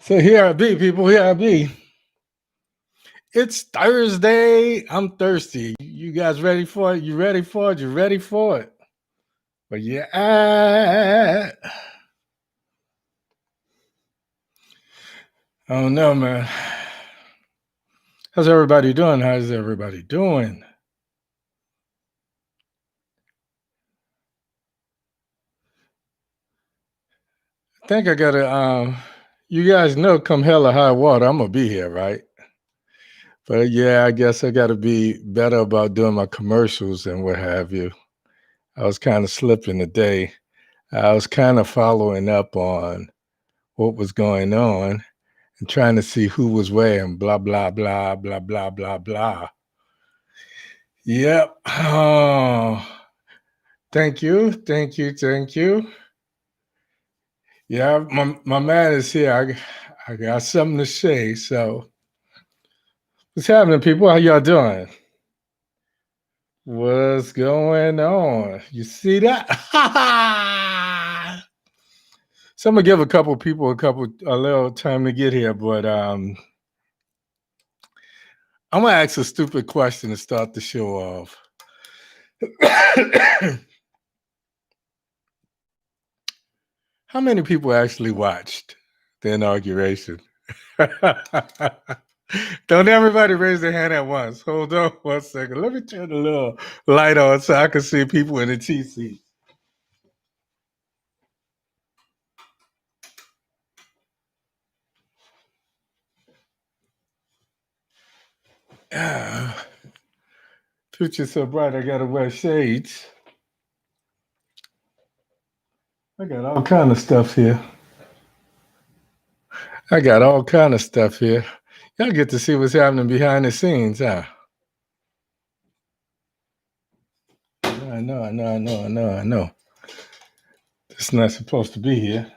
So here I be, people. Here I be. It's Thursday. I'm thirsty. You guys ready for it? You ready for it? You ready for it? Where you at? I don't know, man. How's everybody doing? How's everybody doing? I think I gotta you guys know come hell or high water, I'm gonna be here, right? But yeah, I guess I gotta be better about doing my commercials and what have you. I was kind of slipping today. I was kind of following up on what was going on and trying to see who was where and blah blah blah blah blah blah blah. Yep. Oh, thank you, thank you, thank you. Yeah, my man is here. I got something to say. So, what's happening, people? How y'all doing? What's going on? You see that? So I'm gonna give a couple people a little time to get here, but I'm gonna ask a stupid question to start the show off. How many people actually watched the inauguration? Don't everybody raise their hand at once. Hold on 1 second. Let me turn the little light on so I can see people in the cheat seat. Ah, future's so bright I gotta wear shades. I got all kind of stuff here. I got all kind of stuff here. Y'all get to see what's happening behind the scenes, huh? I know. It's not supposed to be here.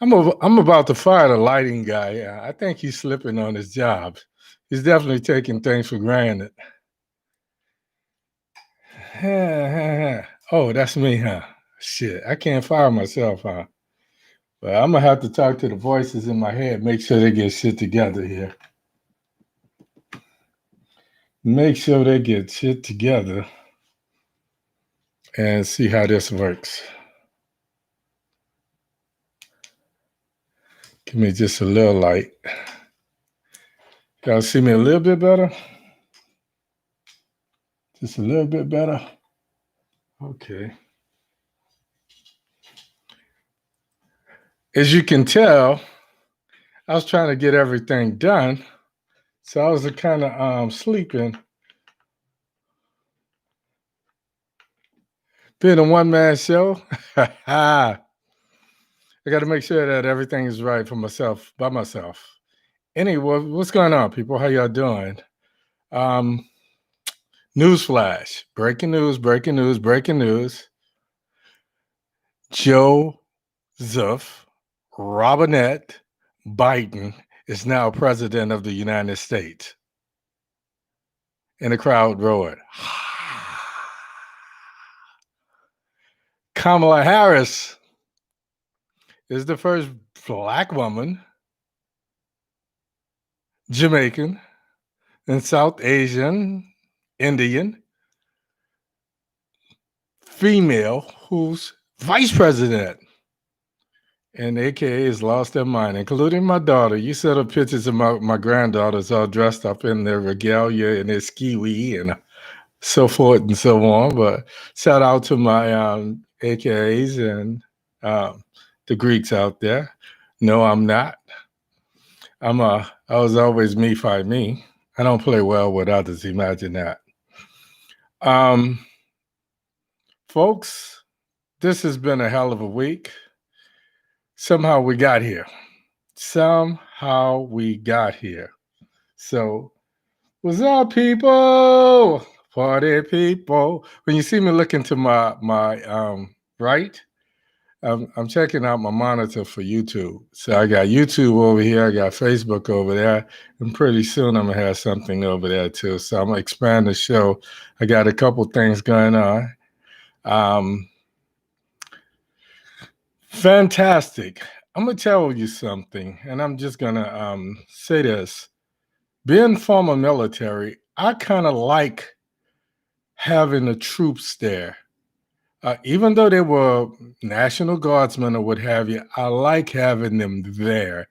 I'm about to fire the lighting guy. I think he's slipping on his job. He's definitely taking things for granted. Oh, that's me, huh? Shit, I can't fire myself, huh? But I'm gonna have to talk to the voices in my head, make sure they get shit together here. Make sure they get shit together and see how this works. Give me just a little light. Y'all see me a little bit better? Just a little bit better? Okay. As you can tell, I was trying to get everything done. So I was kind of sleeping. Being a one-man show, I got to make sure that everything is right for myself, by myself. Anyway, what's going on, people? How y'all doing? Newsflash, breaking news, breaking news, breaking news. Joseph Robinette Biden is now president of the United States. And the crowd roared. Kamala Harris is the first Black woman, Jamaican, and South Asian, Indian, female who's vice president. And AKA has lost their mind, including my daughter. You saw the pictures of my granddaughters all dressed up in their regalia and their ski and so forth and so on. But shout out to my AKAs and the Greeks out there. No, I'm not. I was always me fight me. I don't play well with others. Imagine that. Folks, this has been a hell of a week. Somehow we got here. So, what's up, people? Party people. When you see me looking to my right, I'm checking out my monitor for YouTube. So I got YouTube over here, I got Facebook over there, and pretty soon I'm gonna have something over there too. So I'm gonna expand the show. I got a couple things going on. Fantastic. I'm gonna tell you something, and I'm just gonna say this. Being former military, I kind of like having the troops there. Even though they were National Guardsmen or what have you, I like having them there.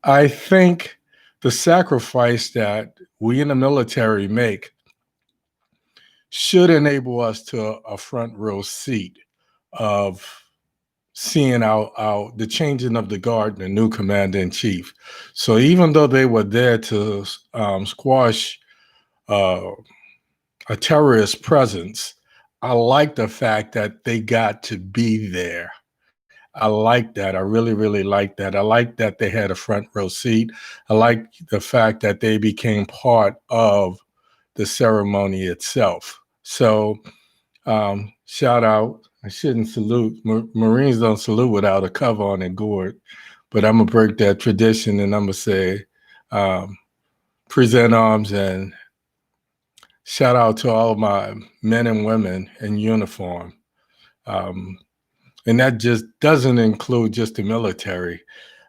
I think the sacrifice that we in the military make should enable us to a front row seat of seeing our the changing of the guard and the new commander in chief. So even though they were there to squash uh, a terrorist presence, I like the fact that they got to be there. I like that. I really, really like that. I like that they had a front row seat. I like the fact that they became part of the ceremony itself. So, shout out. I shouldn't salute. Marines don't salute without a cover on their gourd, but I'm going to break that tradition and I'm going to say, um, present arms and shout out to all my men and women in uniform. Um, and that just doesn't include just the military.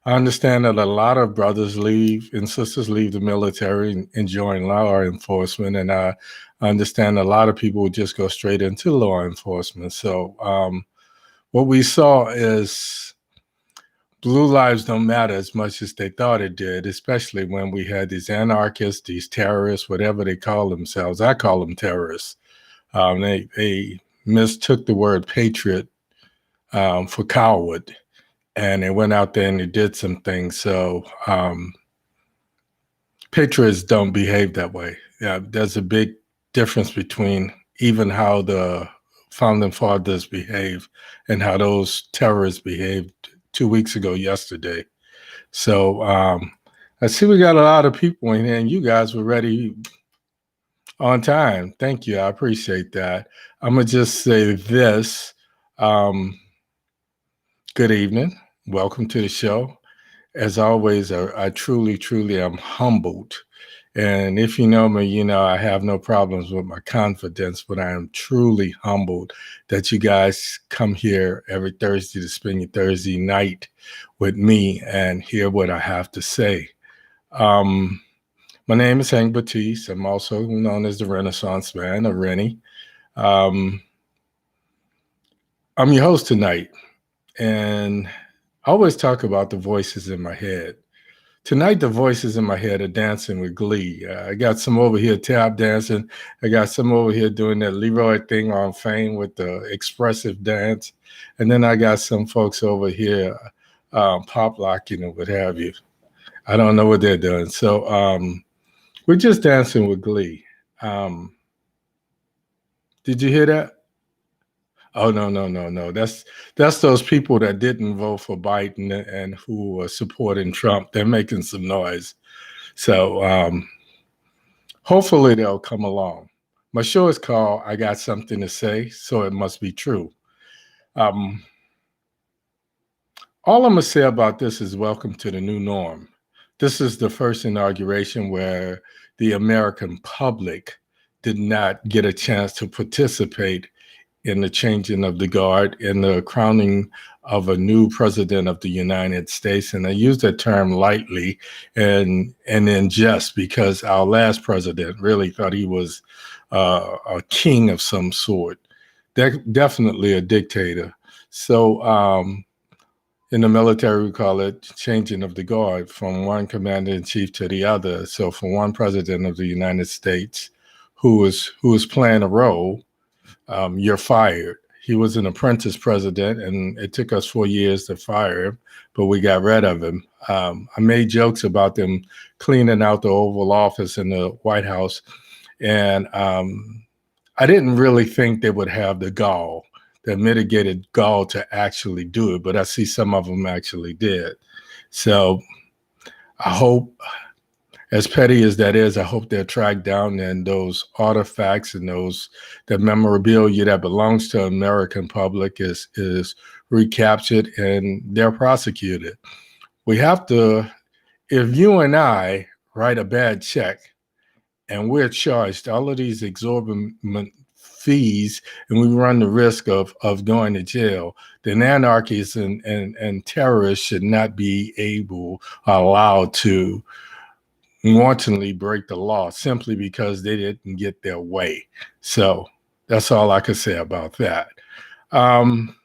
I understand that a lot of brothers leave and sisters leave the military and join law enforcement, and I understand a lot of people just go straight into law enforcement. So what we saw is blue lives don't matter as much as they thought it did, especially when we had these anarchists, these terrorists, whatever they call themselves. I call them terrorists. They mistook the word patriot for coward, and they went out there and they did some things. So patriots don't behave that way. Yeah, there's a big difference between even how the founding fathers behave and how those terrorists behaved 2 weeks ago yesterday. So I see we got a lot of people in here, and you guys were ready on time. Thank you. I appreciate that. I'm gonna just say this. Um, Good evening. Welcome to the show. As always, I truly, truly am humbled. And if you know me, you know I have no problems with my confidence, but I am truly humbled that you guys come here every Thursday to spend your Thursday night with me and hear what I have to say. Um, my name is Hank Batiste. I'm also known as the Renaissance Man, or Rennie. Um, I'm your host tonight, and I always talk about the voices in my head. Tonight, the voices in my head are dancing with glee. I got some over here tap dancing. I got some over here doing that Leroy thing on Fame with the expressive dance. And then I got some folks over here pop locking and what have you. I don't know what they're doing. So we're just dancing with glee. Um, did you hear that? Oh no, no, no, no. That's those people that didn't vote for Biden and who are supporting Trump. They're making some noise. So hopefully they'll come along. My show is called I Got Something to Say, so it must be true. Um, all I'm going to say about this is welcome to the new norm. This is the first inauguration where the American public did not get a chance to participate in the changing of the guard and the crowning of a new president of the United States. And I use that term lightly and in jest because our last president really thought he was a king of some sort, definitely a dictator. So in the military, we call it changing of the guard from one commander in chief to the other. So from one president of the United States who was playing a role, you're fired. He was an apprentice president, and it took us 4 years to fire him, but we got rid of him. I made jokes about them cleaning out the Oval Office in the White House, and I didn't really think they would have the gall, the mitigated gall to actually do it, but I see some of them actually did. So I hope, as petty as that is, I hope they're tracked down and those artifacts and that memorabilia that belongs to the American public is recaptured and they're prosecuted. We have to, if you and I write a bad check and we're charged all of these exorbitant fees and we run the risk of going to jail, then anarchists and terrorists should not be able allowed to wantonly break the law simply because they didn't get their way. So that's all I can say about that. Um,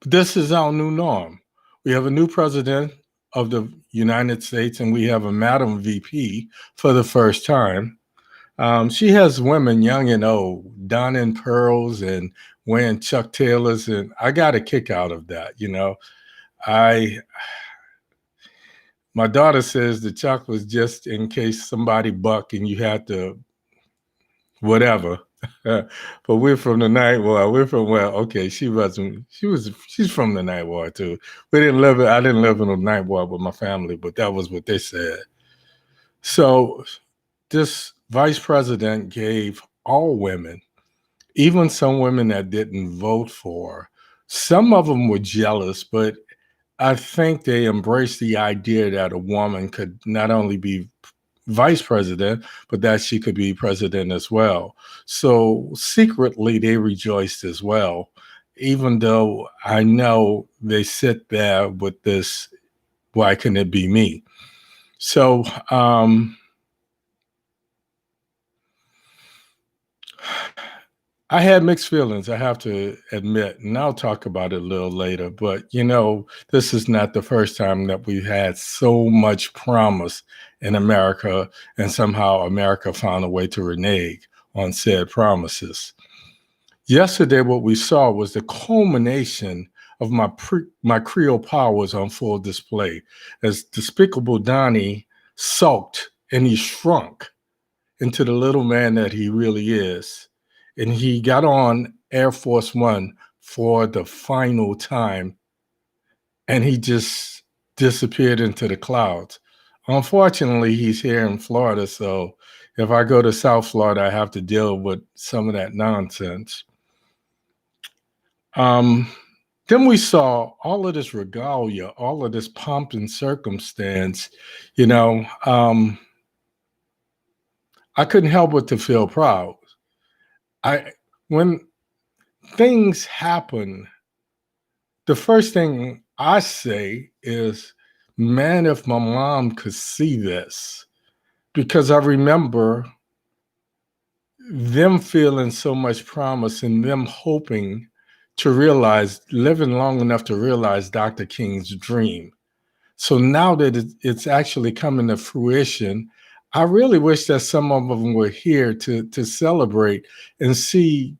this is our new norm. We have a new president of the United States, and we have a Madam VP for the first time. She has women young and old, donning pearls and wearing Chuck Taylors, and I got a kick out of that. I my daughter says the Chuck was just in case somebody bucked and you had to whatever. But we're from the night war. We're from okay, she wasn't. She's from the night war too. I didn't live in the night war with my family, but that was what they said. So this vice president gave all women, even some women that didn't vote for her, some of them were jealous, but I think they embraced the idea that a woman could not only be vice president, but that she could be president as well. So secretly, they rejoiced as well, even though I know they sit there with this, why can it be me? So, I had mixed feelings, I have to admit, and I'll talk about it a little later. But, this is not the first time that we've had so much promise in America, and somehow America found a way to renege on said promises. Yesterday, what we saw was the culmination of my Creole powers on full display as Despicable Donnie sulked and he shrunk into the little man that he really is. And he got on Air Force One for the final time, and he just disappeared into the clouds. Unfortunately, he's here in Florida, so if I go to South Florida, I have to deal with some of that nonsense. Then we saw all of this regalia, all of this pomp and circumstance. I couldn't help but to feel proud. When things happen, the first thing I say is, man, if my mom could see this, because I remember them feeling so much promise and them hoping to realize, living long enough to realize Dr. King's dream. So now that it's actually coming to fruition, I really wish that some of them were here to celebrate and see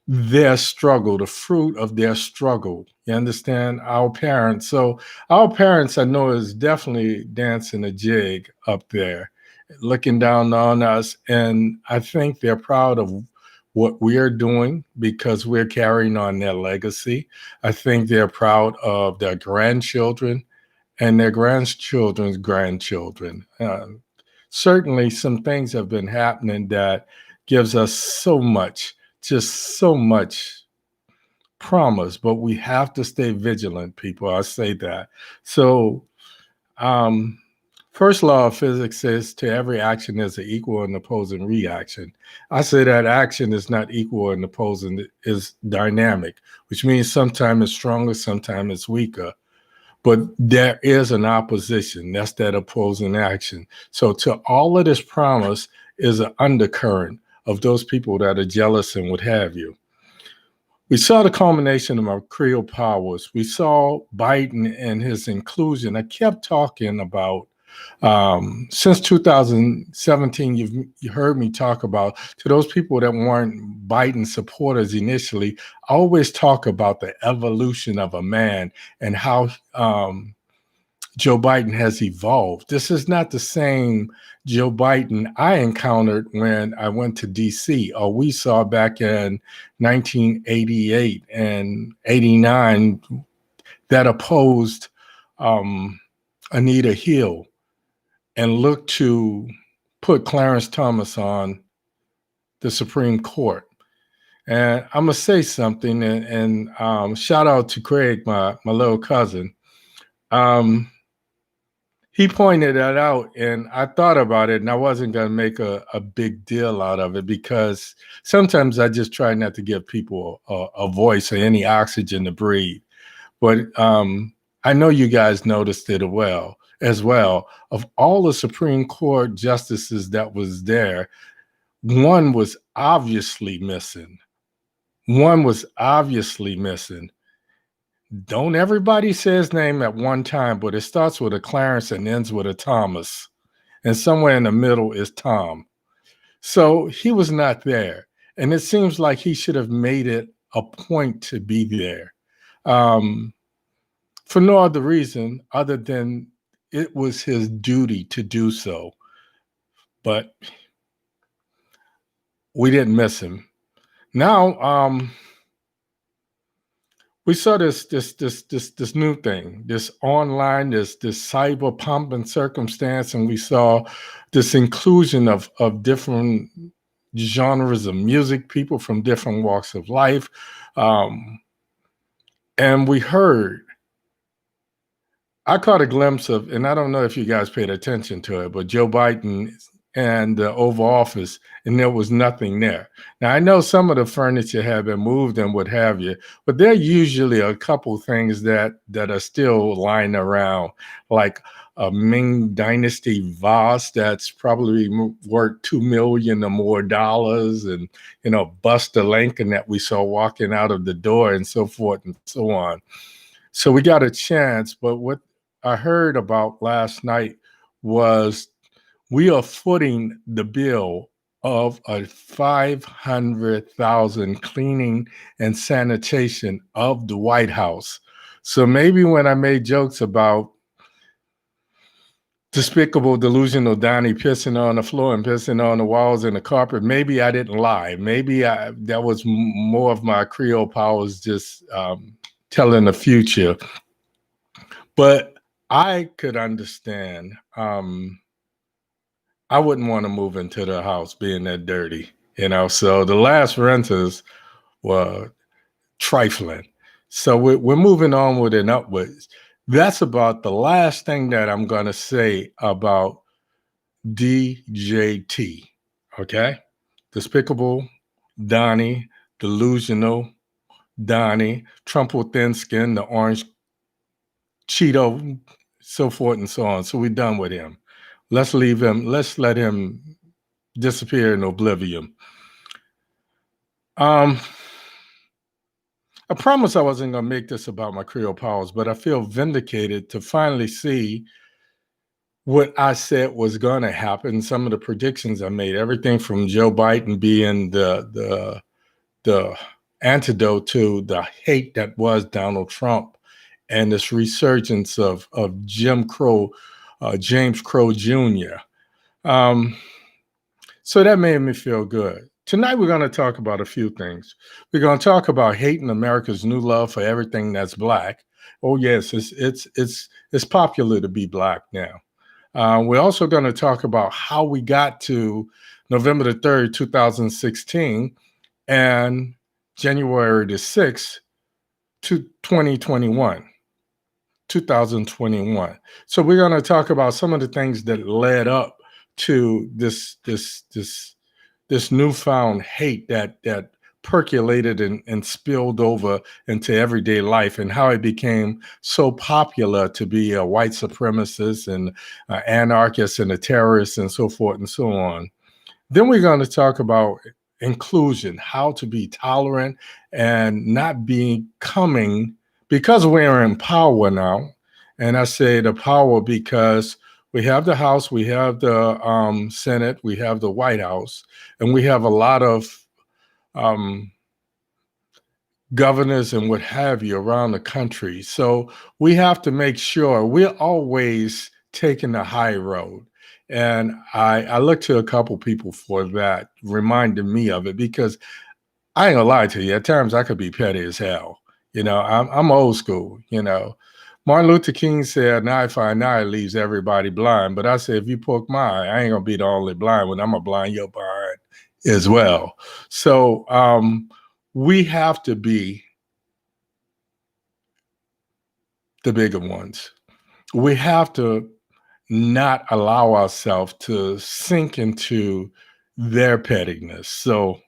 their struggle, the fruit of their struggle. You understand? Our parents. So our parents, I know, is definitely dancing a jig up there, looking down on us. And I think they're proud of what we're doing because we're carrying on their legacy. I think they're proud of their grandchildren and their grandchildren's grandchildren. Certainly some things have been happening that gives us so much, just so much promise, but we have to stay vigilant, people. I say that. So, first law of physics says to every action there's an equal and opposing reaction. I say that action is not equal and opposing, is dynamic, which means sometimes it's stronger, sometimes it's weaker. But there is an opposition. That's that opposing action. So to all of this promise is an undercurrent of those people that are jealous and what have you. We saw the culmination of our Creole powers. We saw Biden and his inclusion. I kept talking about, since 2017, you heard me talk about, to those people that weren't Biden supporters initially, I always talk about the evolution of a man and how Joe Biden has evolved. This is not the same Joe Biden I encountered when I went to DC, or we saw back in 1988 and 89 that opposed Anita Hill and looked to put Clarence Thomas on the Supreme Court. And I'm going to say something, and shout out to Craig, my little cousin. he pointed that out, and I thought about it, and I wasn't going to make a big deal out of it because sometimes I just try not to give people a voice or any oxygen to breathe. But I know you guys noticed it as well. Of all the Supreme Court justices that was there, one was obviously missing. One was obviously missing. Don't everybody say his name at one time, but it starts with a Clarence and ends with a Thomas. And somewhere in the middle is Tom. So he was not there. And it seems like he should have made it a point to be there. Um, for no other reason other than it was his duty to do so. But we didn't miss him. Now, we saw this new thing, this online, this cyber pump and circumstance, and we saw this inclusion of different genres of music, people from different walks of life, um, and we heard. I caught a glimpse of, and I don't know if you guys paid attention to it, but Joe Biden and the Oval Office, and there was nothing there. Now, I know some of the furniture had been moved and what have you, but there are usually a couple things that are still lying around, like a Ming Dynasty vase that's probably worth $2 million or more dollars, and Buster Lincoln that we saw walking out of the door, and so forth and so on. So we got a chance, but what I heard about last night was we are footing the bill of a 500,000 cleaning and sanitation of the White House. So maybe when I made jokes about despicable, delusional Donnie pissing on the floor and pissing on the walls and the carpet, maybe I didn't lie. Maybe that was more of my Creole powers just telling the future. But I could understand. I wouldn't want to move into the house being that dirty, So the last renters were trifling. So we're moving onward and upwards. That's about the last thing that I'm going to say about DJT. Okay? Despicable Donnie, delusional Donnie, Trump with thin skin, the orange Cheeto, so forth and so on. So we're done with him. Let's leave him. Let's let him disappear in oblivion. I promised I wasn't going to make this about my Creole powers, but I feel vindicated to finally see what I said was going to happen. Some of the predictions I made, everything from Joe Biden being the antidote to the hate that was Donald Trump, and this resurgence of James Crow Jr. So that made me feel good. Tonight we're going to talk about a few things. We're going to talk about hating America's new love for everything that's black. Oh yes, it's popular to be black now. We're also going to talk about how we got to November the 3rd, 2016, and January the 6th, 2021. 2021. So we're going to talk about some of the things that led up to this newfound hate that percolated and spilled over into everyday life, and how it became so popular to be a white supremacist and anarchist and a terrorist and so forth and so on. Then we're going to talk about inclusion, how to be tolerant and not becoming, because we're in power now. And I say the power because we have the House, we have the Senate, we have the White House, and we have a lot of governors and what have you around the country. So we have to make sure we're always taking the high road. And I look to a couple people for that, reminding me of it, because I ain't gonna lie to you. At times I could be petty as hell. I'm old school. Martin Luther King said, "An eye for an eye leaves everybody blind." But I said, if you poke my eye, I ain't gonna be the only blind one. I'm gonna blind your behind as well. So we have to be the bigger ones. We have to not allow ourselves to sink into their pettiness. So,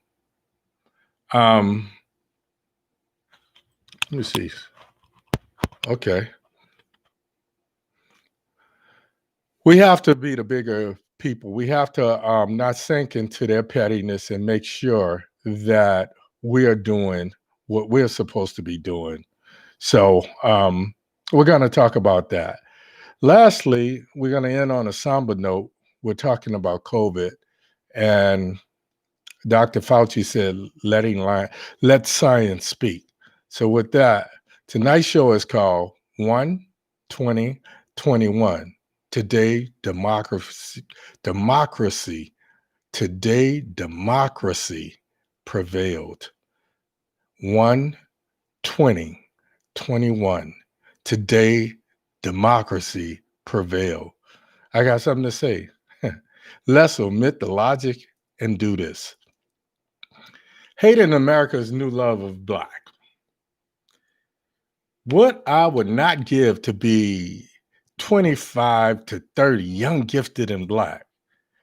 um, let me see. Okay. We have to be the bigger people. We have to not sink into their pettiness and make sure that we are doing what we're supposed to be doing. So, we're going to talk about that. Lastly, we're going to end on a somber note. We're talking about COVID, and Dr. Fauci said, let science speak. So, with that, tonight's show is called 1-20-21. Today, democracy. Today, democracy prevailed. 1-20-21. Today, democracy prevailed. I got something to say. Let's omit the logic and do this. Hate in America's new love of Black. What I would not give to be 25 to 30, young, gifted, and Black.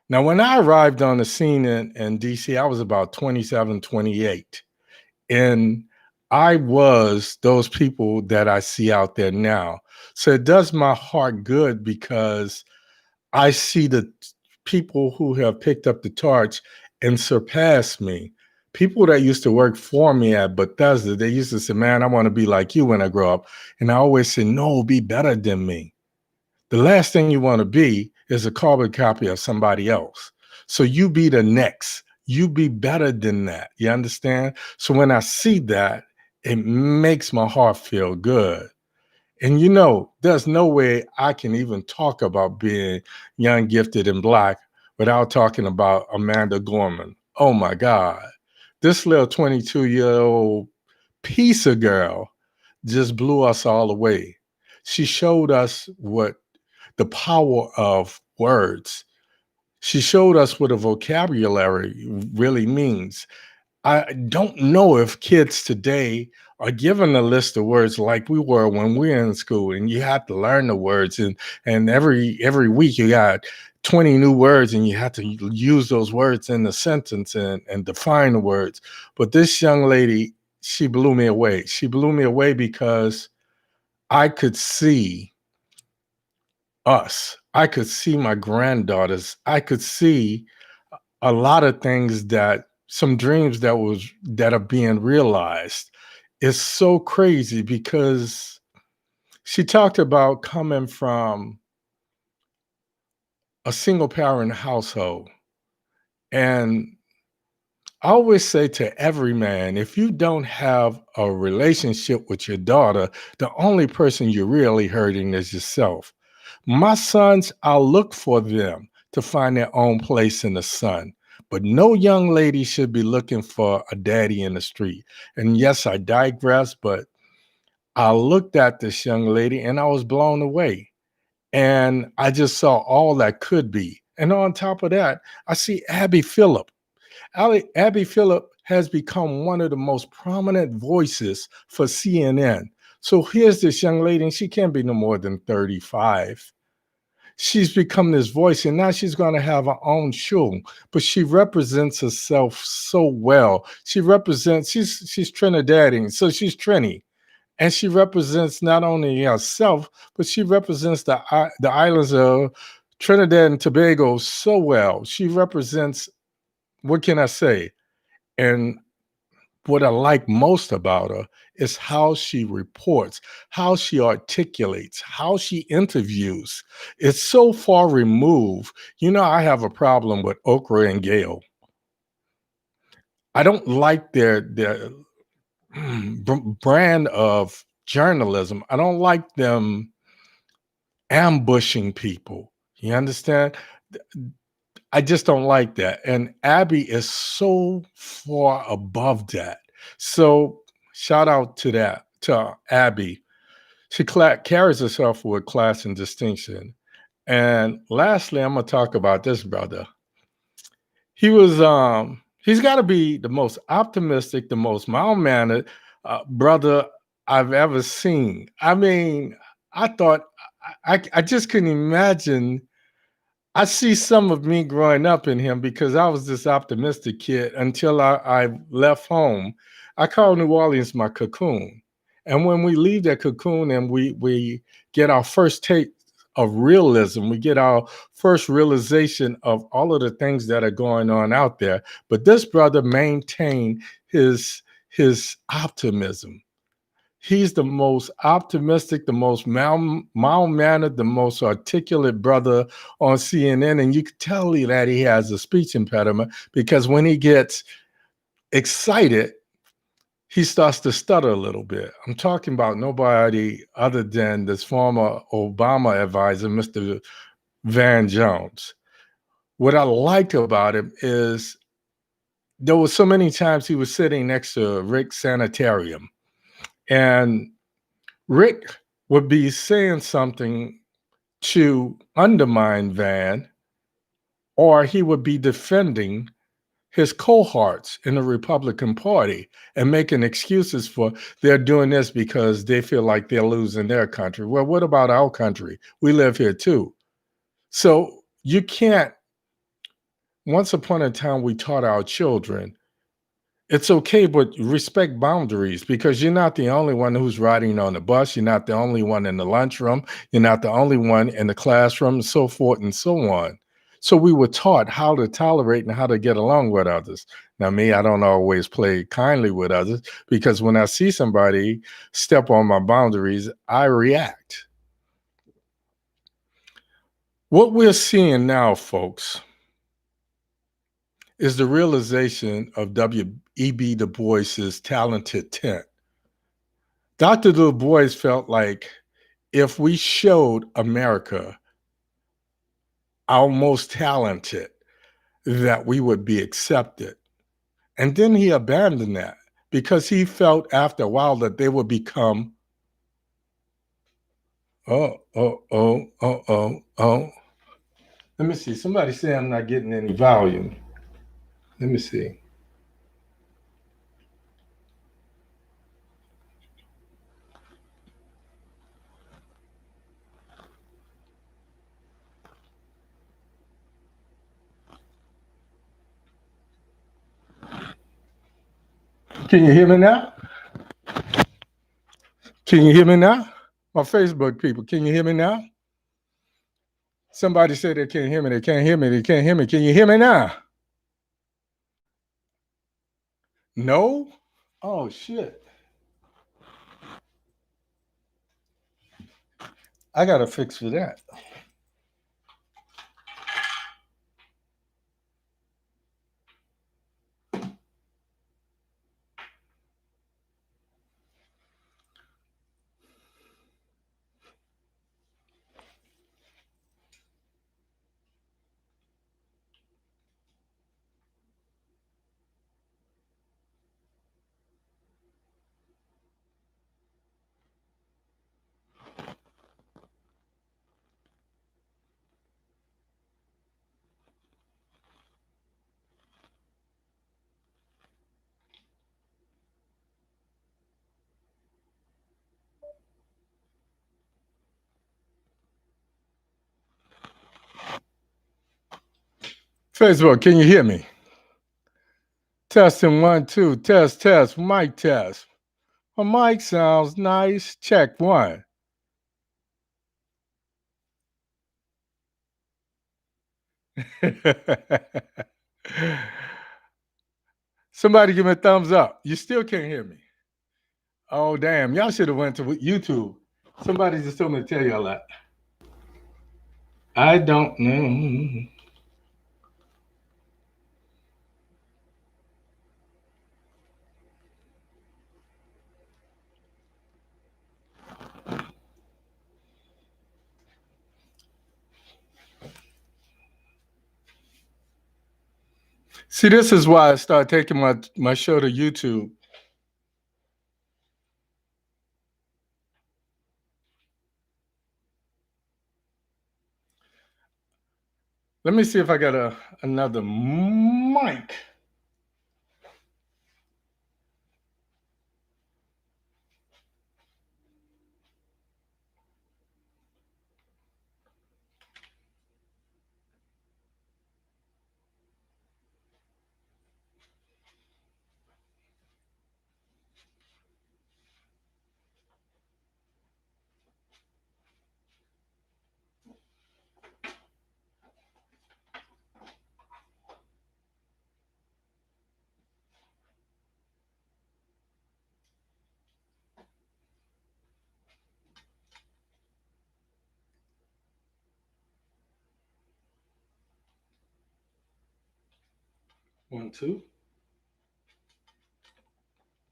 Now, when I arrived on the scene in DC, I was about 27, 28. And I was those people that I see out there now. So it does my heart good because I see the people who have picked up the torch and surpassed me. People that used to work for me at Bethesda, they used to say, man, I want to be like you when I grow up. And I always say, no, be better than me. The last thing you want to be is a carbon copy of somebody else. So you be the next. You be better than that. You understand? So when I see that, it makes my heart feel good. And there's no way I can even talk about being young, gifted, and Black without talking about Amanda Gorman. Oh my God. This little 22-year-old piece of girl just blew us all away. She showed us what the power of words. She showed us what a vocabulary really means. I don't know if kids today are given a list of words like we were when we were in school, and you have to learn the words, and every week you got 20 new words, and you have to use those words in the sentence and define the words. But this young lady, she blew me away. She blew me away because I could see us. I could see my granddaughters. I could see a lot of things, that some dreams that are being realized. It's so crazy because she talked about coming from a single parent household. And I always say to every man, if you don't have a relationship with your daughter, the only person you're really hurting is yourself. My sons, I'll look for them to find their own place in the sun. But no young lady should be looking for a daddy in the street. And yes, I digress, but I looked at this young lady and I was blown away. And I just saw all that could be. And on top of that, I see Abby Phillip. Abby Phillip has become one of the most prominent voices for CNN. So here's this young lady, and she can't be no more than 35. She's become this voice, and now she's going to have her own show. But she represents herself so well. She's Trinidadian, so she's Trini, and she represents not only herself, but she represents the islands of Trinidad and Tobago so well. She represents, what can I say? And what I like most about her is how she reports, how she articulates, how she interviews. It's so far removed. I have a problem with Okra and Gale. I don't like their brand of journalism. I don't like them ambushing people. You understand? I just don't like that. And Abby is so far above that. So shout out to Abby. She carries herself with class and distinction. And lastly, I'm gonna talk about this brother. He's got to be the most optimistic, the most mild-mannered brother I've ever seen. I mean, I thought I just couldn't imagine I see some of me growing up in him because I was this optimistic kid until I left home. I call New Orleans my cocoon. And when we leave that cocoon and we get our first taste of realism, we get our first realization of all of the things that are going on out there. But this brother maintained his optimism. He's the most optimistic, the most mild-mannered, the most articulate brother on CNN, and you can tell that he has a speech impediment because when he gets excited, he starts to stutter a little bit. I'm talking about nobody other than this former Obama advisor, Mr. Van Jones. What I liked about him is there were so many times he was sitting next to Rick Sanitarium, and Rick would be saying something to undermine Van, or he would be defending his cohorts in the Republican Party and making excuses for they're doing this because they feel like they're losing their country. Well, what about our country? We live here too. So you can't, once upon a time, we taught our children it's okay, but respect boundaries because you're not the only one who's riding on the bus. You're not the only one in the lunchroom. You're not the only one in the classroom, and so forth and so on. So we were taught how to tolerate and how to get along with others. Now, me, I don't always play kindly with others because when I see somebody step on my boundaries, I react. What we're seeing now, folks, is the realization of W.E.B. Du Bois's talented tent. Dr. Du Bois felt like if we showed America our most talented, that we would be accepted. And then he abandoned that because he felt after a while that they would become, oh, oh, oh, oh, oh, oh. Let me see. Somebody say I'm not getting any volume. Let me see. Can you hear me now? Can you hear me now? My Facebook people, can you hear me now? Somebody said they can't hear me. They can't hear me. They can't hear me. Can you hear me now? No? Oh, shit. I got to fix for that. Facebook, can you hear me? Testing 1, 2, test, test, mic test. My mic sounds nice. Check 1. Somebody give me a thumbs up. You still can't hear me. Oh, damn. Y'all should have went to YouTube. Somebody just told me to tell y'all that. I don't know. See, this is why I started taking my show to YouTube. Let me see if I got another mic. 1, 2.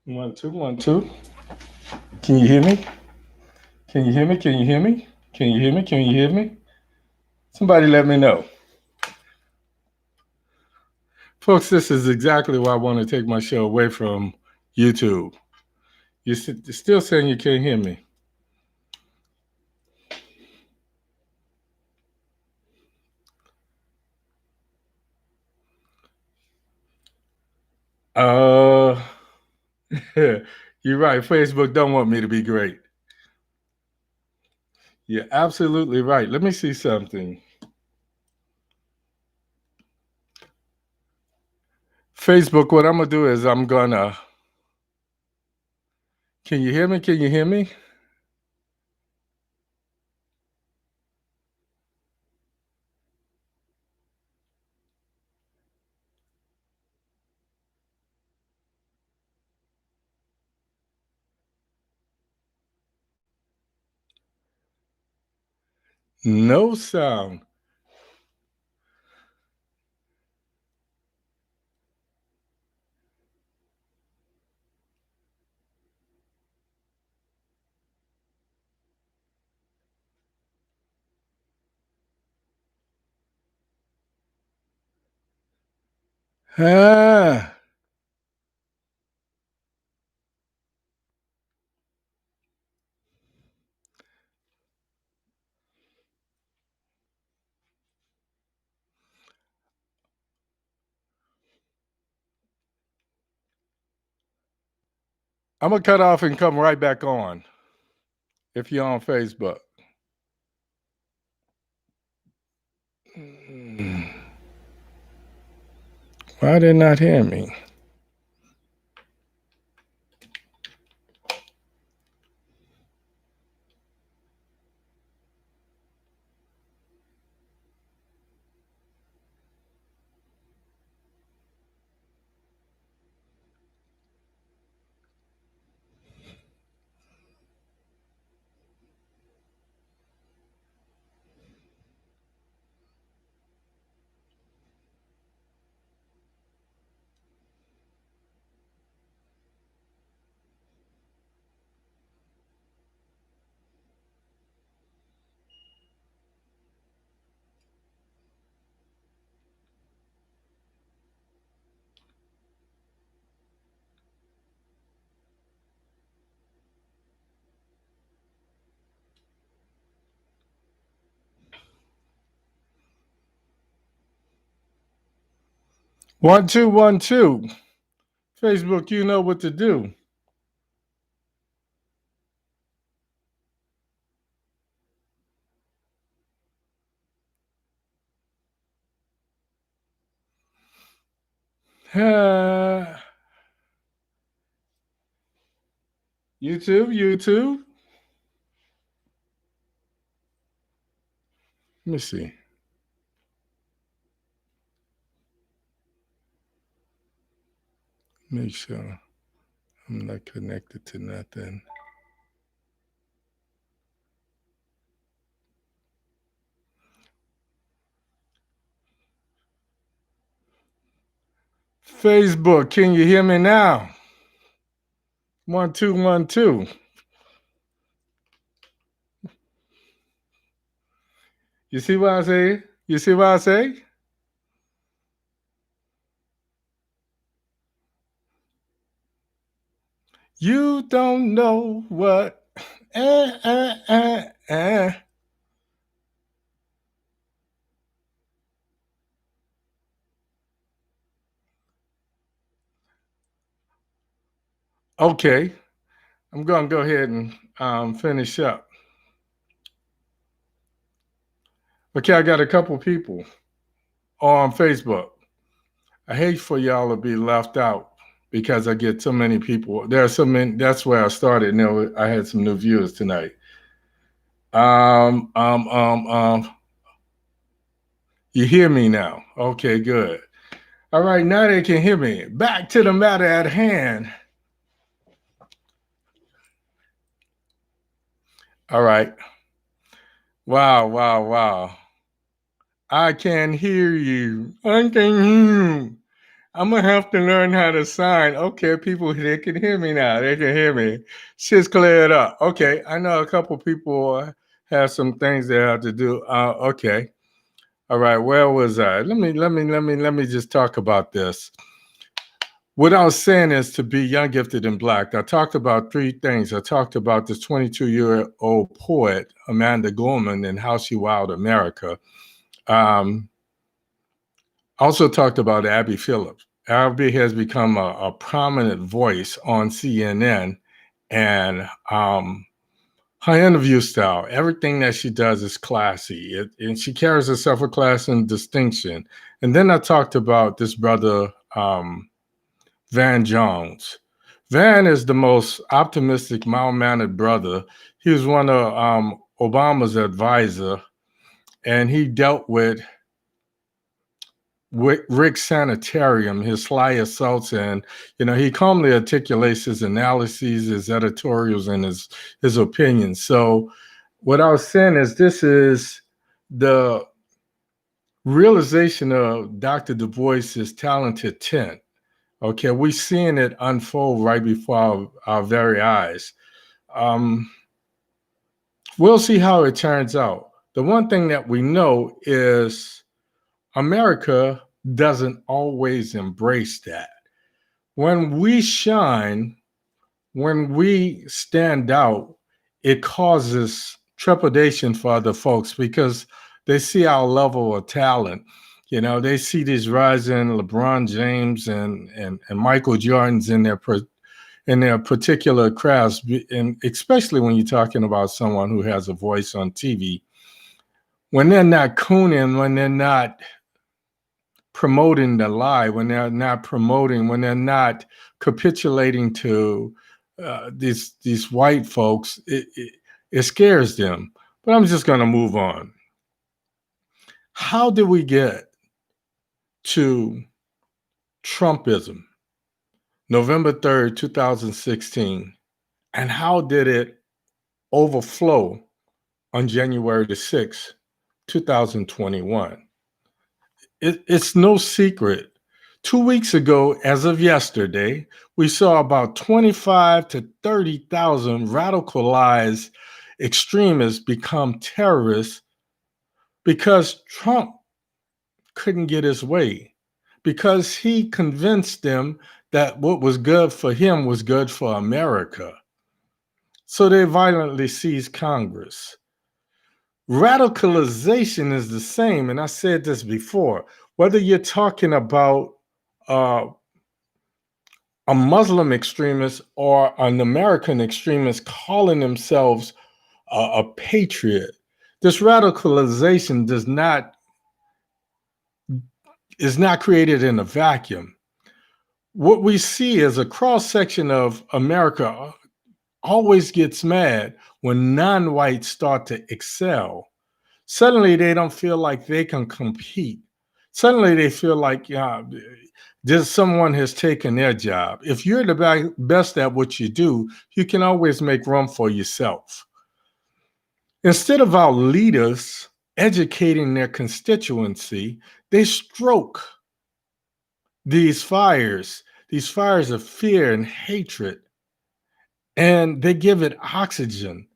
1, 2, 1, 2. Can you hear me? Can you hear me? Can you hear me? Can you hear me? Can you hear me? Somebody let me know. Folks, this is exactly why I want to take my show away from YouTube. You're still saying you can't hear me. Uh, you're right. Facebook don't want me to be great. You're absolutely right. Let me see something. Facebook, what I'm going to do is I'm going to. Can you hear me? Can you hear me? No sound. Ah. I'm going to cut off and come right back on if you're on Facebook. Why did not hear me? One, two, 1, 2. Facebook, you know what to do. YouTube, YouTube. Let me see. Make sure I'm not connected to nothing. Facebook, can you hear me now? 1, 2, 1, 2. You see what I say? You see what I say? You don't know what. Eh, eh, eh, eh. Okay, I'm going to go ahead and finish up. Okay, I got a couple people on Facebook. I hate for y'all to be left out because I get so many people. There are so many. That's where I started. I had some new viewers tonight. Um, um, um, um. You hear me now? Okay, good. All right, now they can hear me. Back to the matter at hand. All right. Wow, wow, wow. I can hear you. I can hear you. I'm gonna have to learn how to sign. Okay, people they can hear me now. They can hear me. Shit's cleared up. Okay, I know a couple people have some things they have to do. Okay, all right. Where was I? Let me just talk about this. What I was saying is to be young, gifted, and black. I talked about three things. I talked about this 22-year-old poet, Amanda Gorman, and how she wowed America. Um, Also talked about Abby Phillips. Abby has become a prominent voice on CNN, and her interview style, everything that she does is classy, and she carries herself with class and distinction. And then I talked about this brother, Van Jones. Van is the most optimistic, mild-mannered brother. He was one of Obama's advisor, and he dealt with Rick Sanitarium, his sly assaults, and he calmly articulates his analyses, his editorials, and his opinions. So, what I was saying is, this is the realization of Dr. Du Bois's talented tent. Okay, we're seeing it unfold right before our very eyes. Um, we'll see how it turns out. The one thing that we know is America doesn't always embrace that. When we shine, when we stand out, it causes trepidation for other folks because they see our level of talent. They see these rising LeBron James and Michael Jordans in their particular crafts, and especially when you're talking about someone who has a voice on TV. When they're not cooning, when they're not promoting the lie, when they're not capitulating to these white folks, it scares them. But I'm just going to move on. How did we get to Trumpism, November 3rd, 2016, and how did it overflow on January the 6th, 2021? It's no secret. 2 weeks ago, as of yesterday, we saw about 25 to 30,000 radicalized extremists become terrorists because Trump couldn't get his way, because he convinced them that what was good for him was good for America. So they violently seized Congress. Radicalization is the same, and I said this before, whether you're talking about uh, a Muslim extremist or an American extremist calling themselves a patriot. This radicalization is not created in a vacuum. What we see is a cross section of America always gets mad when non-whites start to excel. Suddenly they don't feel like they can compete. Suddenly they feel like just someone has taken their job. If you're the best at what you do, you can always make room for yourself. Instead of our leaders educating their constituency, they stroke these fires of fear and hatred, and they give it oxygen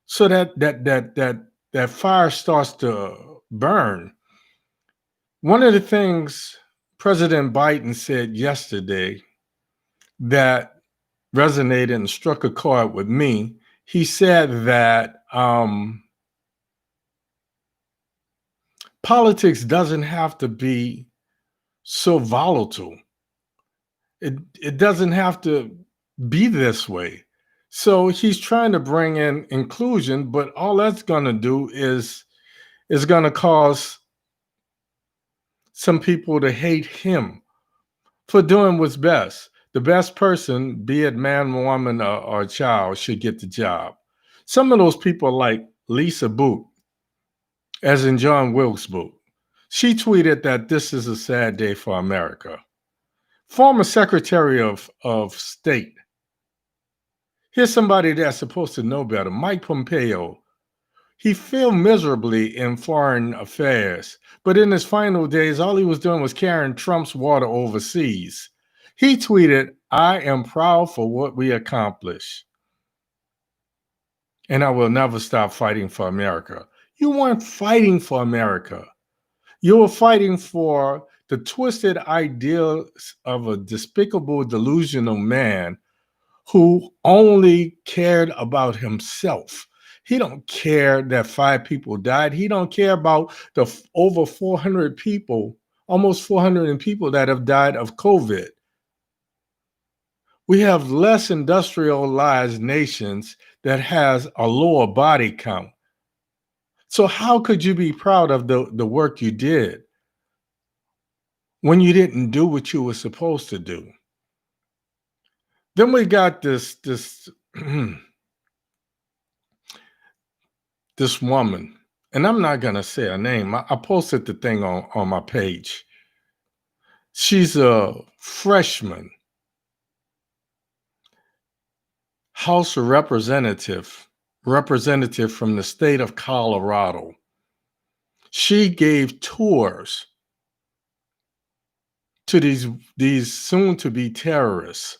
so that fire starts to burn. One of the things President Biden said yesterday that resonated and struck a chord with me, he said that politics doesn't have to be so volatile. It doesn't have to be this way. So he's trying to bring in inclusion, but all that's going to do is going to cause some people to hate him for doing what's best. The best person, be it man, woman, or child, should get the job. Some of those people, like Lisa Boot, as in John Wilkes Booth, she tweeted that this is a sad day for America. Former Secretary of State. Here's somebody that's supposed to know better. Mike Pompeo. He failed miserably in foreign affairs, but in his final days, all he was doing was carrying Trump's water overseas. He tweeted, "I am proud for what we accomplished, and I will never stop fighting for America." You weren't fighting for America. You were fighting for the twisted ideals of a despicable, delusional man who only cared about himself. He don't care that 5 people died. He don't care about the over 400 people, almost 400 people that have died of COVID. We have less industrialized nations that has a lower body count. So how could you be proud of the work you did when you didn't do what you were supposed to do? Then we got this this woman, and I'm not gonna say her name. I posted the thing on my page. She's a freshman House representative from the state of Colorado. She gave tours to these soon-to-be terrorists.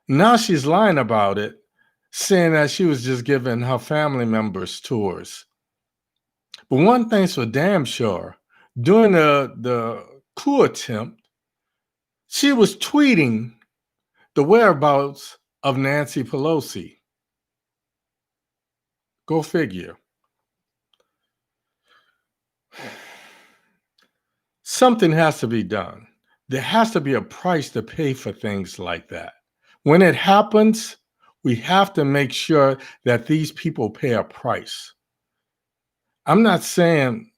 Now she's lying about it, saying that she was just giving her family members tours. But one thing's for damn sure, during the coup attempt, she was tweeting the whereabouts of Nancy Pelosi. Go figure. Something has to be done. There has to be a price to pay for things like that. When it happens, we have to make sure that these people pay a price. I'm not saying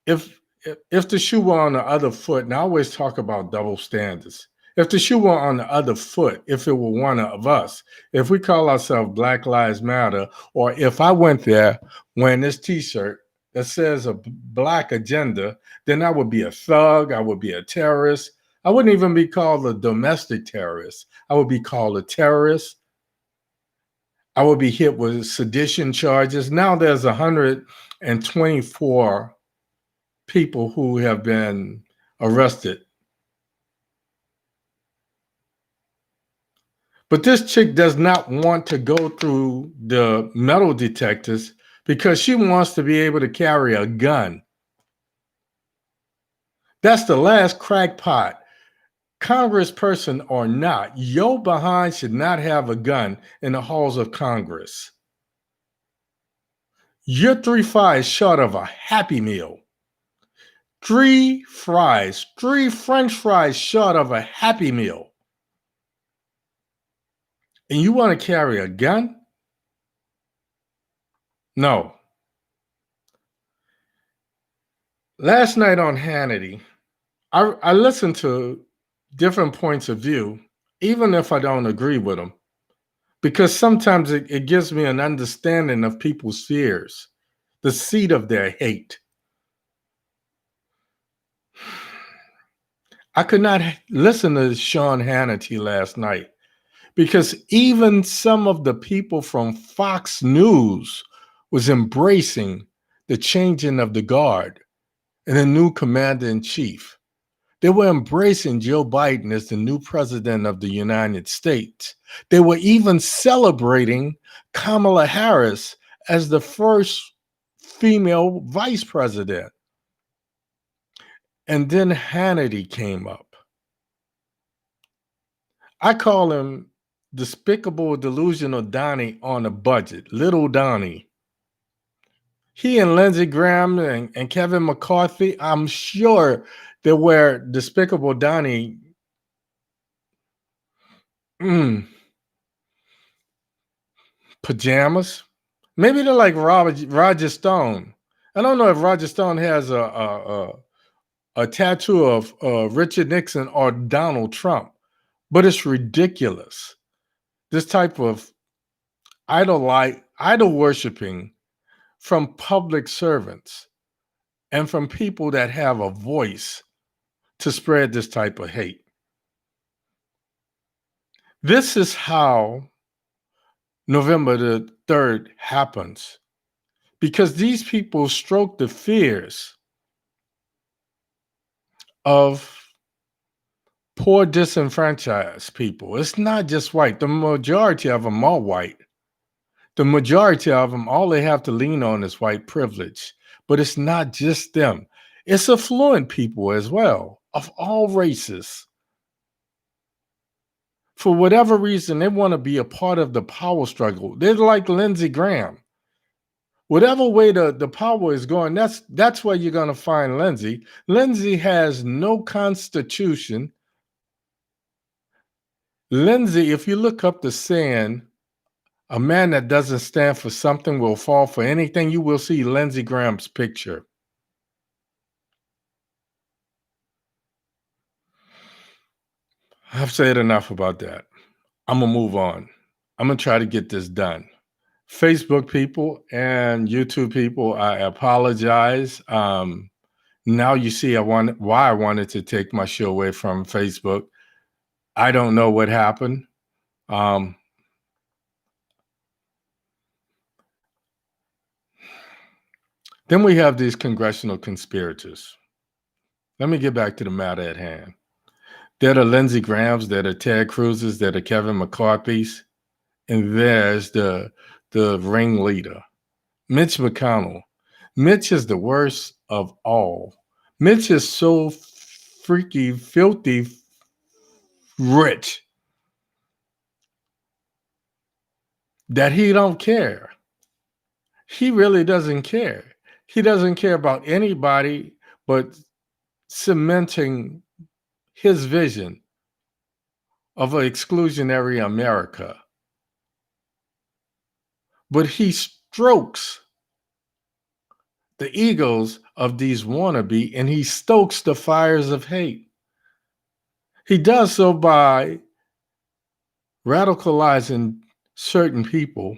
if the shoe were on the other foot, and I always talk about double standards. If the shoe were on the other foot, if it were one of us, if we call ourselves Black Lives Matter, or if I went there wearing this T-shirt that says a black agenda, then I would be a thug. I would be a terrorist. I wouldn't even be called a domestic terrorist. I would be called a terrorist. I would be hit with sedition charges. Now there's 124 people who have been arrested. But this chick does not want to go through the metal detectors because she wants to be able to carry a gun. That's the last crackpot, congressperson or not. Your behind should not have a gun in the halls of Congress. You're 3 fries short of a Happy Meal. 3 fries, 3 French fries short of a Happy Meal. And you want to carry a gun? No. Last night on Hannity, I listened to different points of view, even if I don't agree with them, because sometimes it gives me an understanding of people's fears, the seed of their hate. I could not listen to Sean Hannity last night because even some of the people from Fox News was embracing the changing of the guard and the new commander-in-chief. They were embracing Joe Biden as the new president of the United States. They were even celebrating Kamala Harris as the first female vice president. And then Hannity came up. I call him despicable, delusional Donnie on a budget, little Donnie. He and Lindsey Graham and Kevin McCarthy, I'm sure they wear despicable Donnie pajamas. Maybe they're like Roger Stone. I don't know if Roger Stone has a tattoo of Richard Nixon or Donald Trump, but it's ridiculous. This type of idol worshiping from public servants and from people that have a voice to spread this type of hate. This is how November the 3rd happens. because these people stroke the fears of poor, disenfranchised people. It's not just white. The majority of them are white. The majority of them, all they have to lean on is white privilege. But it's not just them. It's affluent people as well, of all races. For whatever reason, they want to be a part of the power struggle. They're like Lindsey Graham. Whatever way the power is going, that's where you're going to find Lindsey. Lindsey has no constitution. Lindsey, if you look up the saying, a man that doesn't stand for something will fall for anything, you will see Lindsey Graham's picture. I've said enough about that. I'm going to move on. I'm going to try to get this done. Facebook people and YouTube people, I apologize. Now you see why I wanted to take my show away from Facebook. I don't know what happened. Then we have these congressional conspirators. Let me get back to the matter at hand. They're the Lindsey Grahams, they're the Ted Cruzes, they're the Kevin McCarthy's, and there's the ringleader, Mitch McConnell. Mitch is the worst of all. Mitch is so freaky, filthy rich that he don't care. He really doesn't care. He doesn't care about anybody but cementing his vision of an exclusionary America. But he strokes the egos of these wannabe, and he stokes the fires of hate. He does so by radicalizing certain people.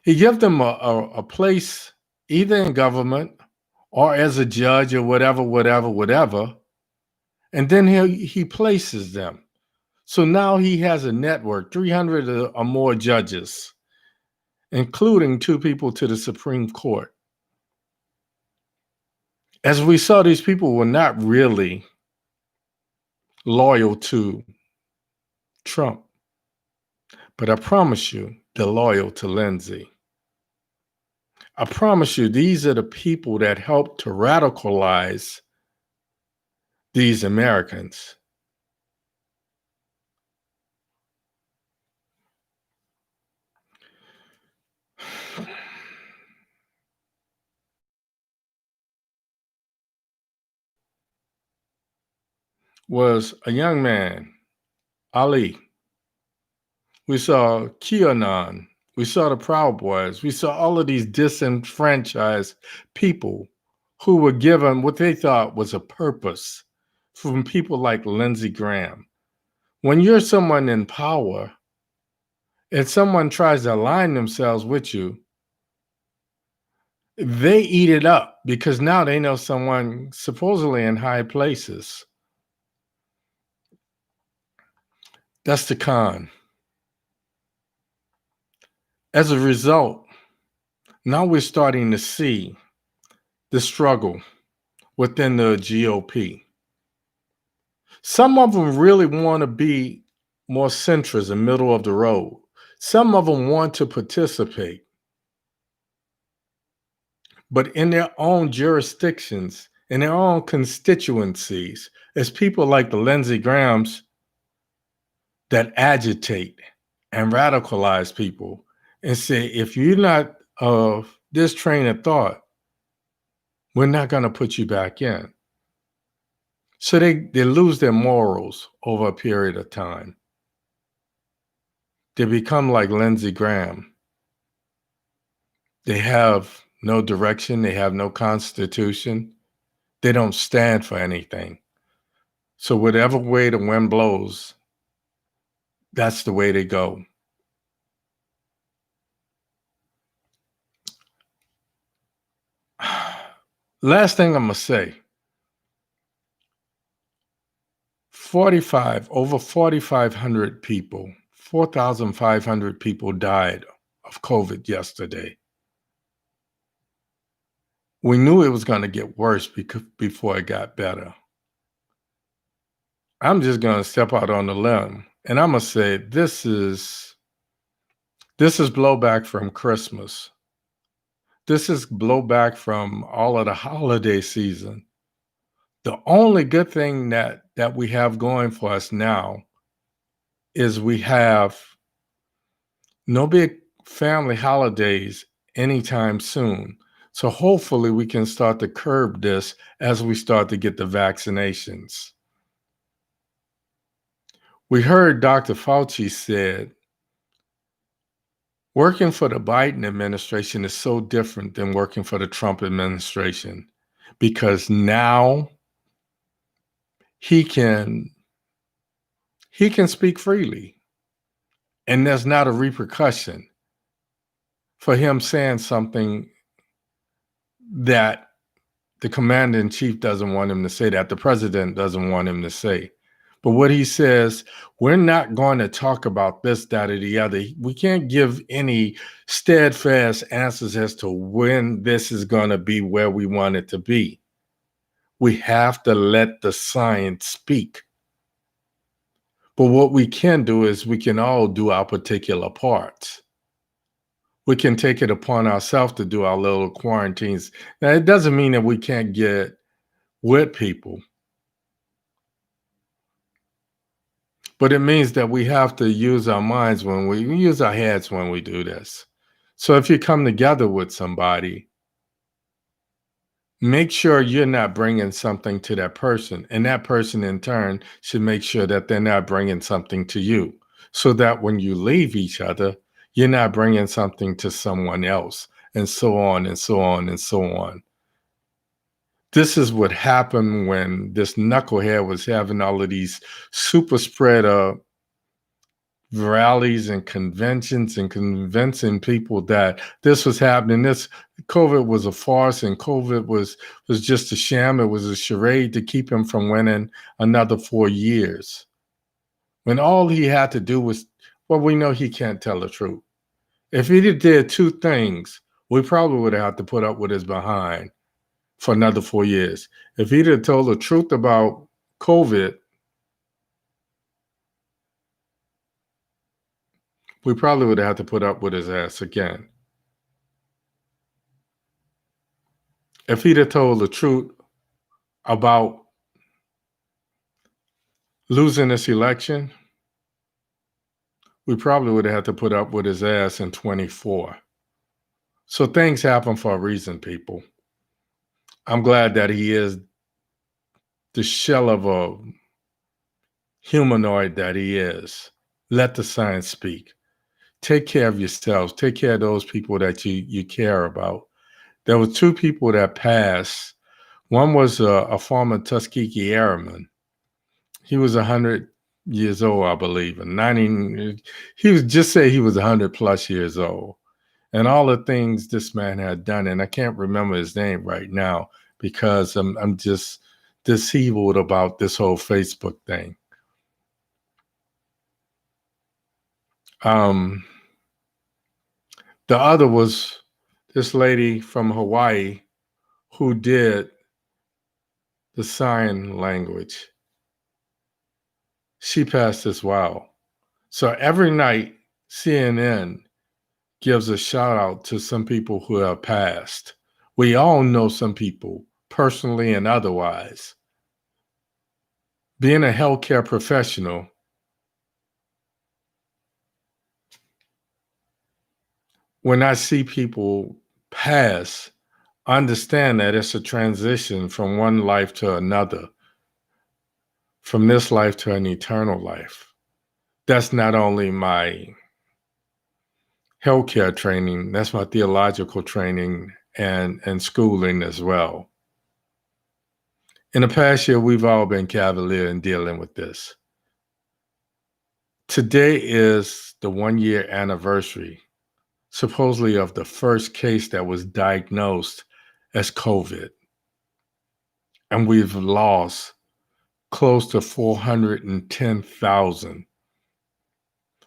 He gives them a place either in government or as a judge or whatever, and then he places them. So now he has a network, 300 or more judges, including 2 people to the Supreme Court. As we saw, these people were not really loyal to Trump. But I promise you, they're loyal to Lindsey. I promise you, these are the people that helped to radicalize these Americans. Was a young man, Ali. We saw QAnon. We saw the Proud Boys. We saw all of these disenfranchised people who were given what they thought was a purpose from people like Lindsey Graham. When you're someone in power and someone tries to align themselves with you, they eat it up because now they know someone supposedly in high places. That's the con. As a result, now we're starting to see the struggle within the GOP. Some of them really want to be more centrist and middle of the road. Some of them want to participate. But in their own jurisdictions, in their own constituencies, as people like the Lindsey Grahams that agitate and radicalize people and say, if you're not of this train of thought, we're not going to put you back in. So they lose their morals over a period of time. They become like Lindsey Graham. They have no direction. They have no constitution. They don't stand for anything. So whatever way the wind blows, that's the way they go. Last thing I'm going to say, over 4,500 people, 4,500 people died of COVID yesterday. We knew it was going to get worse before it got better. I'm just going to step out on the limb and I'm going to say this is blowback from Christmas. This is blowback from all of the holiday season. The only good thing that we have going for us now is we have no big family holidays anytime soon. So hopefully we can start to curb this as we start to get the vaccinations. We heard Dr. Fauci said working for the Biden administration is so different than working for the Trump administration because now he can speak freely and there's not a repercussion for him saying something that the commander in chief doesn't want him to say, that the president doesn't want him to say. But what he says, we're not going to talk about this, that, or the other. We can't give any steadfast answers as to when this is going to be where we want it to be. We have to let the science speak. But what we can do is we can all do our particular parts. We can take it upon ourselves to do our little quarantines. Now, it doesn't mean that we can't get with people, but it means that we have to use our minds when we use our heads when we do this. So if you come together with somebody, make sure you're not bringing something to that person. And that person in turn should make sure that they're not bringing something to you, so that when you leave each other, you're not bringing something to someone else, and so on and so on and so on. This is what happened when this knucklehead was having all of these super spreader rallies and conventions and convincing people that this was happening. This COVID was a farce and COVID was just a sham. It was a charade to keep him from winning another 4 years. When all he had to do was, well, we know he can't tell the truth. If he did two things, we probably would have had to put up with his behind for another 4 years. If he'd have told the truth about COVID, we probably would have had to put up with his ass again. If he'd have told the truth about losing this election, we probably would have had to put up with his ass in 24. So things happen for a reason, people. I'm glad that he is the shell of a humanoid that he is. Let the science speak. Take care of yourselves. Take care of those people that you care about. There were two people that passed. One was a former Tuskegee Airman. He was 100 years old, I believe, and 90. He was just say he was 100 plus years old, and all the things this man had done. And I can't remember his name right now because I'm just deceived about this whole Facebook thing. The other was this lady from Hawaii who did the sign language. She passed as well. So every night, CNN gives a shout out to some people who have passed. We all know some people, personally and otherwise. Being a healthcare professional, when I see people pass, understand that it's a transition from one life to another, from this life to an eternal life. That's not only my healthcare training, that's my theological training and schooling as well. In the past year, we've all been cavalier in dealing with this. Today is the 1 year anniversary, supposedly, of the first case that was diagnosed as COVID. And we've lost close to 410,000.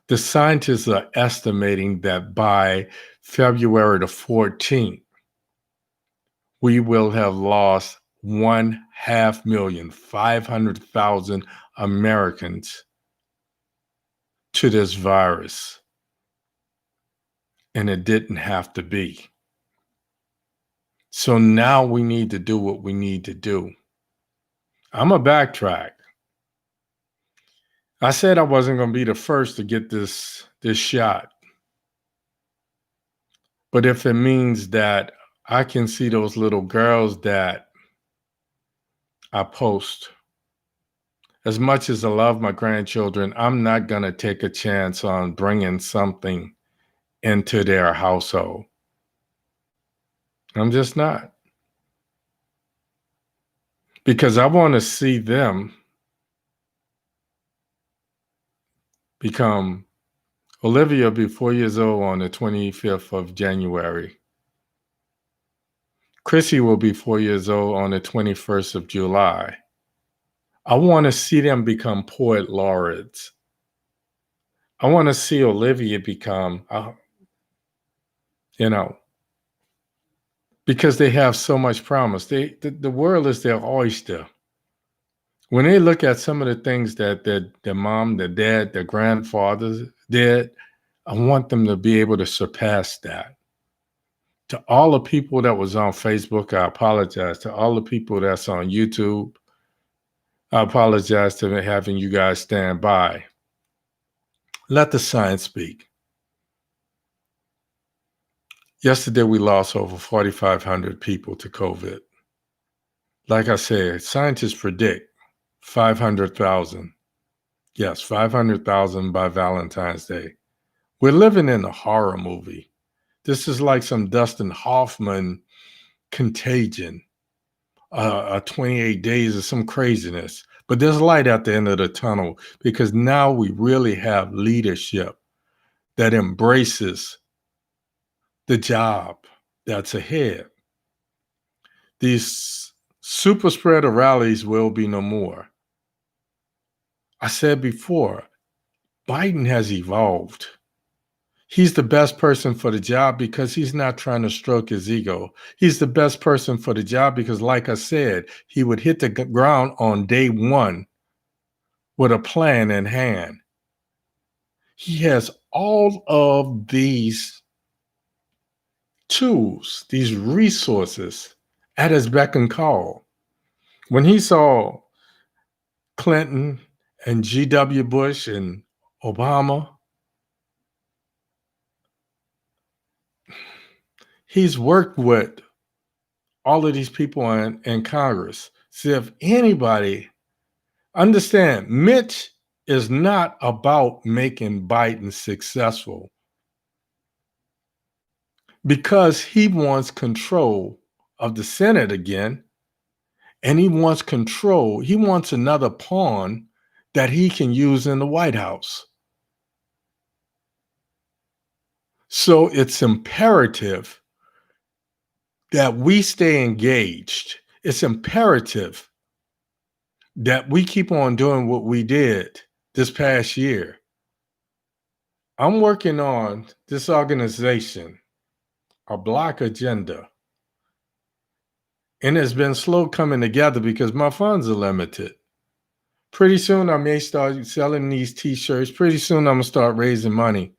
The scientists are estimating that by February the 14th, we will have lost 1,500,000 Americans to this virus. And it didn't have to be. So now we need to do what we need to do. I'm a backtrack. I said I wasn't going to be the first to get this shot. But if it means that I can see those little girls that I post, as much as I love my grandchildren, I'm not going to take a chance on bringing something into their household. I'm just not. Because I want to see them become, Olivia will be 4 years old on the 25th of January. Chrissy will be 4 years old on the 21st of July. I want to see them become poet laureates. I want to see Olivia become, because they have so much promise. The world is their oyster. When they look at some of the things that their mom, their dad, their grandfathers did, I want them to be able to surpass that. To all the people that was on Facebook, I apologize. To all the people that's on YouTube, I apologize to having you guys stand by. Let the science speak. Yesterday, we lost over 4,500 people to COVID. Like I said, scientists predict 500,000. Yes, 500,000 by Valentine's Day. We're living in a horror movie. This is like some Dustin Hoffman Contagion, 28 days of some craziness. But there's light at the end of the tunnel because now we really have leadership that embraces the job that's ahead. These super spreader rallies will be no more. I said before, Biden has evolved. He's the best person for the job because he's not trying to stroke his ego. He's the best person for the job because, like I said, he would hit the ground on day one with a plan in hand. He has all of these tools, these resources at his beck and call. When he saw Clinton and G.W. Bush and Obama, he's worked with all of these people in Congress. See, if anybody understand, Mitch is not about making Biden successful because he wants control of the Senate again, and he wants control. He wants another pawn that he can use in the White House. So it's imperative that we stay engaged. It's imperative that we keep on doing what we did this past year. I'm working on this organization, a Black agenda. And it's been slow coming together because my funds are limited. Pretty soon I may start selling these t-shirts. Pretty soon I'm going to start raising money.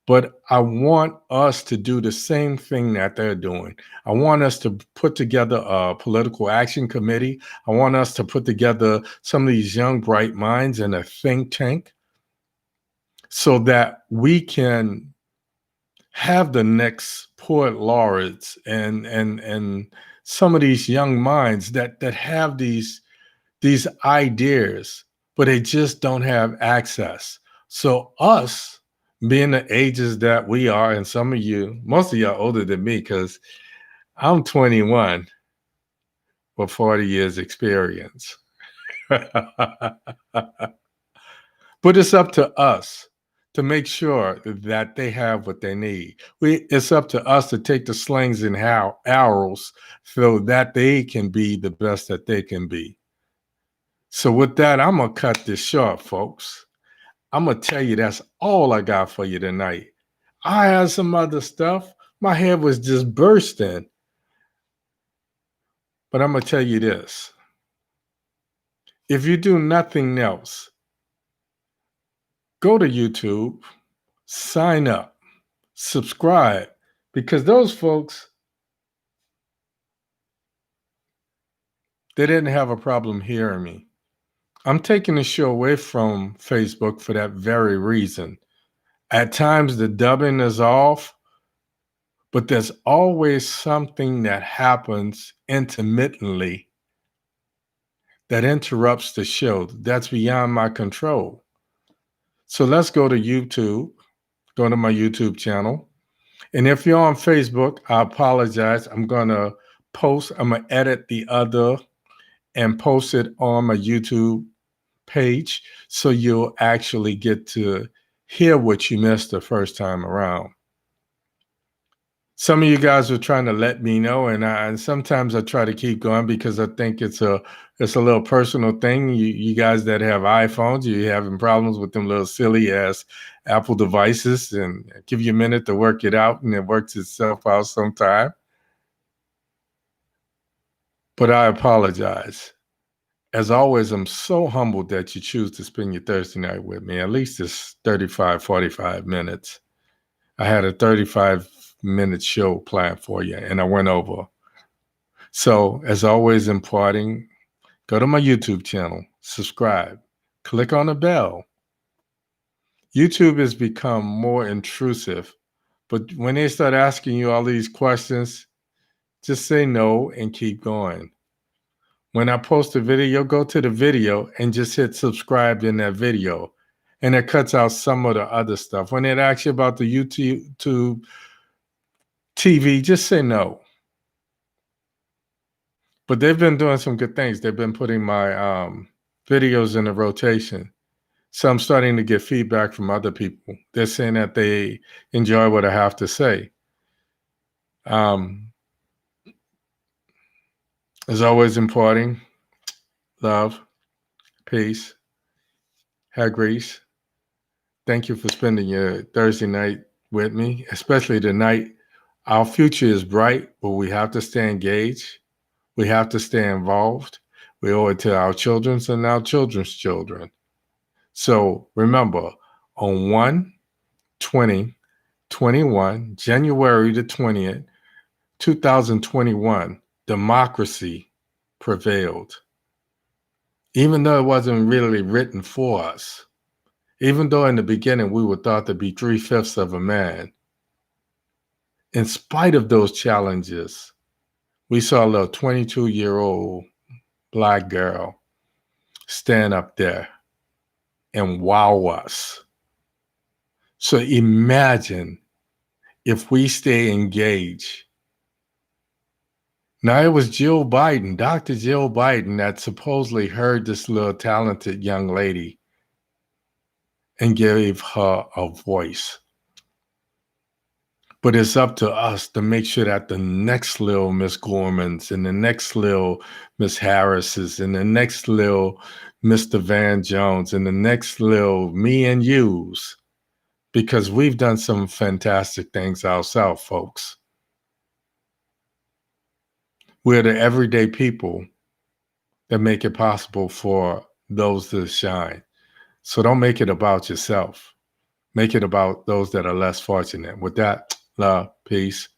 But I want us to do the same thing that they're doing. I want us to put together a political action committee. I want us to put together some of these young, bright minds in a think tank so that we can have the next poet laureates and some of these young minds that have these ideas, but they just don't have access. So us, being the ages that we are, and some of you, most of you are older than me because I'm 21 with 40 years experience. But it's up to us to make sure that they have what they need. It's up to us to take the slings and arrows so that they can be the best that they can be. So with that, I'm going to cut this short, folks. I'm going to tell you that's all I got for you tonight. I had some other stuff. My head was just bursting. But I'm going to tell you this. If you do nothing else, go to YouTube, sign up, subscribe, because those folks, they didn't have a problem hearing me. I'm taking the show away from Facebook for that very reason. At times, the dubbing is off, but there's always something that happens intermittently that interrupts the show. That's beyond my control. So let's go to YouTube, go to my YouTube channel. And if you're on Facebook, I apologize. I'm going to edit the other and post it on my YouTube page so you'll actually get to hear what you missed the first time around. Some of you guys are trying to let me know, and sometimes I try to keep going because I think it's a little personal thing. You guys that have iPhones, you're having problems with them little silly ass Apple devices, and give you a minute to work it out, and it works itself out sometime. But I apologize. As always, I'm so humbled that you choose to spend your Thursday night with me. At least it's 35, 45 minutes. I had a 35-minute show planned for you, and I went over. So, as always, in parting, go to my YouTube channel, subscribe, click on the bell. YouTube has become more intrusive, but when they start asking you all these questions, just say no and keep going. When I post a video, go to the video and just hit subscribe in that video. And it cuts out some of the other stuff. When it asks you about the YouTube TV, just say no. But they've been doing some good things. They've been putting my videos in a rotation. So I'm starting to get feedback from other people. They're saying that they enjoy what I have to say. As always, important, love, peace, hair grease. Thank you for spending your Thursday night with me, especially tonight. Our future is bright, but we have to stay engaged. We have to stay involved. We owe it to our children's and our children's children. So remember, on 1/20/21, January the 20th, 2021, democracy prevailed. Even though it wasn't really written for us, even though in the beginning we were thought to be 3/5 of a man, in spite of those challenges, we saw a little 22-year-old Black girl stand up there and wow us. So imagine if we stay engaged. Now, it was Jill Biden, Dr. Jill Biden, that supposedly heard this little talented young lady and gave her a voice. But it's up to us to make sure that the next little Miss Gormans and the next little Miss Harrises and the next little Mr. Van Jones and the next little me and yous, because we've done some fantastic things ourselves, folks. We're the everyday people that make it possible for those to shine. So don't make it about yourself. Make it about those that are less fortunate. With that, love, peace.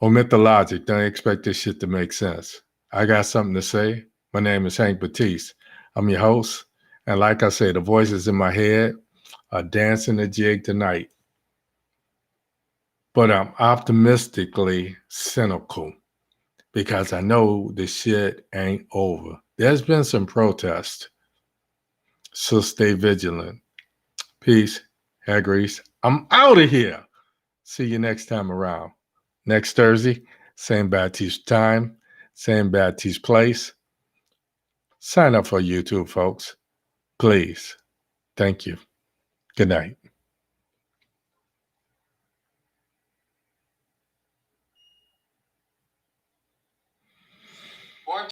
Omit the logic. Don't expect this shit to make sense. I got something to say. My name is Hank Batiste. I'm your host. And like I say, the voices in my head are dancing the jig tonight. But I'm optimistically cynical because I know the shit ain't over. There's been some protest. So stay vigilant. Peace. Hair grease. I'm out of here. See you next time around. Next Thursday, same Baptiste time, same Baptiste place. Sign up for YouTube, folks. Please. Thank you. Good night.